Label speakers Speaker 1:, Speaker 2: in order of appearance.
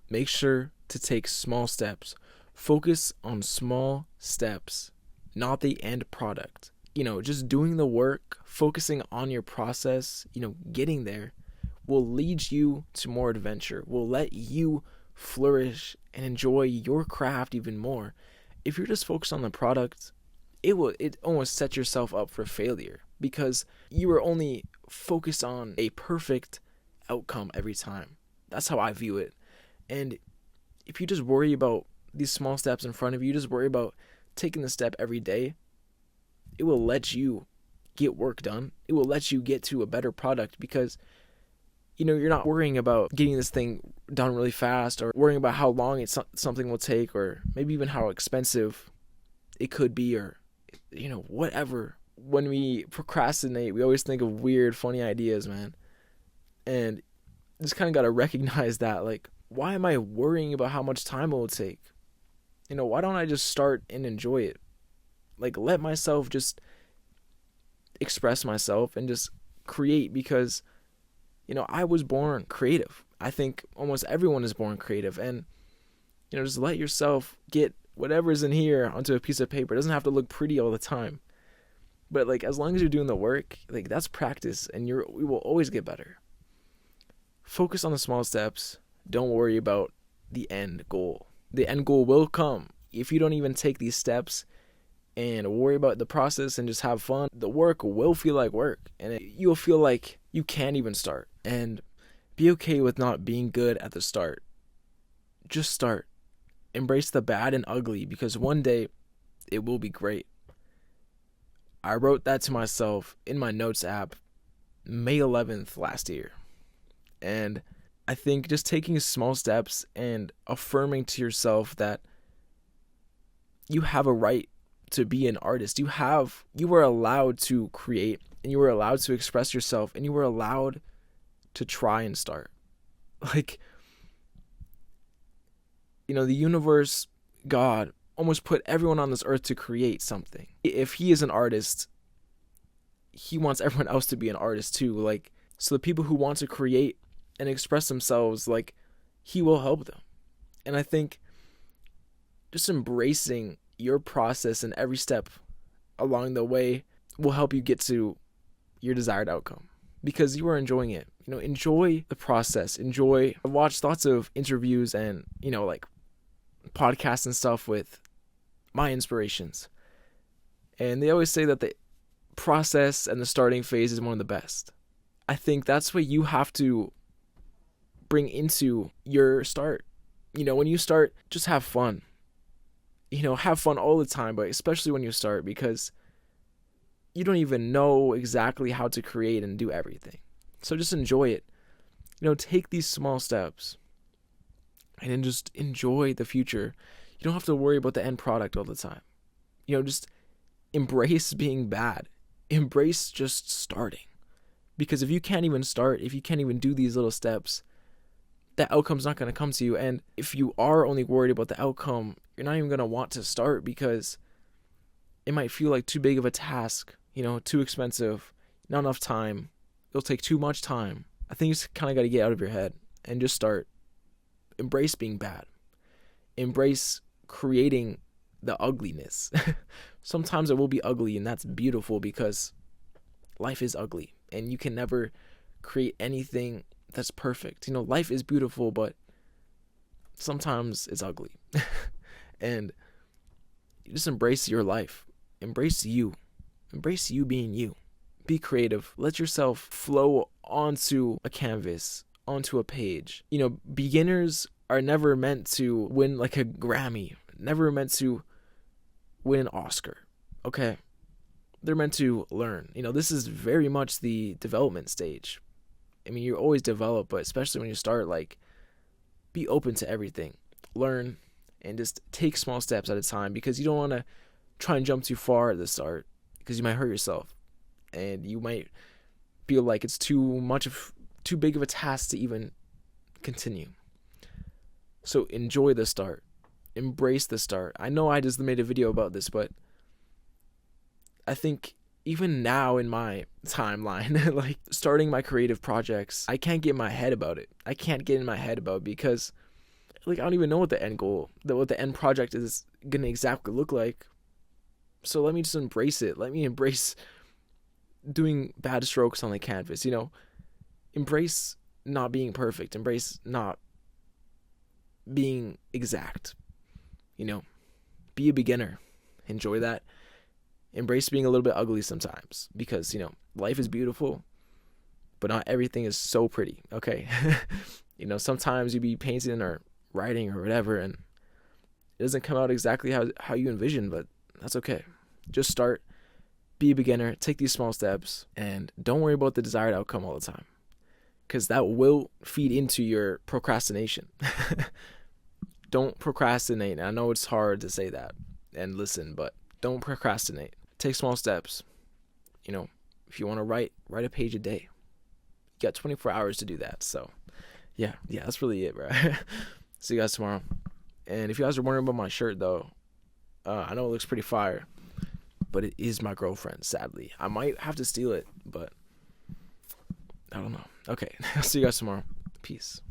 Speaker 1: Make sure to take small steps. Focus on small steps, not the end product. Just doing the work, focusing on your process, getting there will lead you to more adventure, will let you flourish and enjoy your craft even more. If you're just focused on the product, it almost sets yourself up for failure because you are only focused on a perfect outcome every time. That's how I view it. And if you just worry about these small steps in front of you, just worry about taking the step every day, it will let you get work done. It will let you get to a better product because you're not worrying about getting this thing done really fast or worrying about how long something will take or maybe even how expensive it could be or whatever. When we procrastinate, we always think of weird, funny ideas, man. And just kind of got to recognize that, like, why am I worrying about how much time it will take? Why don't I just start and enjoy it? Like, let myself just express myself and just create because, I was born creative. I think almost everyone is born creative. And, just let yourself get whatever's in here onto a piece of paper. It doesn't have to look pretty all the time. But, like, as long as you're doing the work, like, that's practice and we will always get better. Focus on the small steps. Don't worry about the end goal. The end goal will come. If you don't even take these steps and worry about the process and just have fun, the work will feel like work. And you'll feel like you can't even start. And be okay with not being good at the start. Just start. Embrace the bad and ugly because one day it will be great. I wrote that to myself in my notes app May 11th last year. And I think just taking small steps and affirming to yourself that you have a right to be an artist. You are allowed to create and you are allowed to express yourself and you are allowed to try and start. Like, the universe, God, almost put everyone on this earth to create something. If he is an artist, he wants everyone else to be an artist too. Like, so the people who want to create and express themselves, like, he will help them. And I think just embracing your process and every step along the way will help you get to your desired outcome because you are enjoying it. Enjoy the process. I've watched lots of interviews and, like podcasts and stuff with my inspirations. And they always say that the process and the starting phase is one of the best. I think that's what you have to bring into your start. When you start, just have fun. Have fun all the time, but especially when you start because you don't even know exactly how to create and do everything. So just enjoy it. Take these small steps and then just enjoy the future. You don't have to worry about the end product all the time. Just embrace being bad. Embrace just starting. Because if you can't even start, if you can't even do these little steps, that outcome's not going to come to you. And if you are only worried about the outcome, you're not even going to want to start because it might feel like too big of a task, too expensive, not enough time. It'll take too much time. I think you just kind of got to get out of your head and just start. Embrace being bad. Embrace creating the ugliness. Sometimes it will be ugly and that's beautiful because life is ugly and you can never create anything that's perfect. Life is beautiful, but sometimes it's ugly. And you just embrace your life. Embrace you. Embrace you being you. Be creative. Let yourself flow onto a canvas, onto a page. Beginners are never meant to win like a Grammy, never meant to win an Oscar. Okay? They're meant to learn. This is very much the development stage. I mean, you always develop, but especially when you start, like, be open to everything. Learn and just take small steps at a time because you don't want to try and jump too far at the start because you might hurt yourself and you might feel like it's too big of a task to even continue. So enjoy the start. Embrace the start. I know I just made a video about this, but I think even now in my timeline, like starting my creative projects, I can't get in my head about it. I can't get in my head about it because like I don't even know what the end goal, what the end project is gonna exactly look like. So let me just embrace it. Let me embrace doing bad strokes on the canvas. Embrace not being perfect. Embrace not being exact. Be a beginner. Enjoy that. Embrace being a little bit ugly sometimes, because life is beautiful, but not everything is so pretty. Okay. Sometimes you be painting or writing or whatever, and it doesn't come out exactly how you envision, but that's okay. Just start, be a beginner, take these small steps, and don't worry about the desired outcome all the time, because that will feed into your procrastination. Don't procrastinate. I know it's hard to say that and listen, but don't procrastinate. Take small steps. If you want to write a page a day. You got 24 hours to do that. So yeah, that's really it, bro. See you guys tomorrow. And if you guys are wondering about my shirt, though, I know it looks pretty fire, but it is my girlfriend's, sadly. I might have to steal it, but I don't know. Okay, I'll see you guys tomorrow. Peace.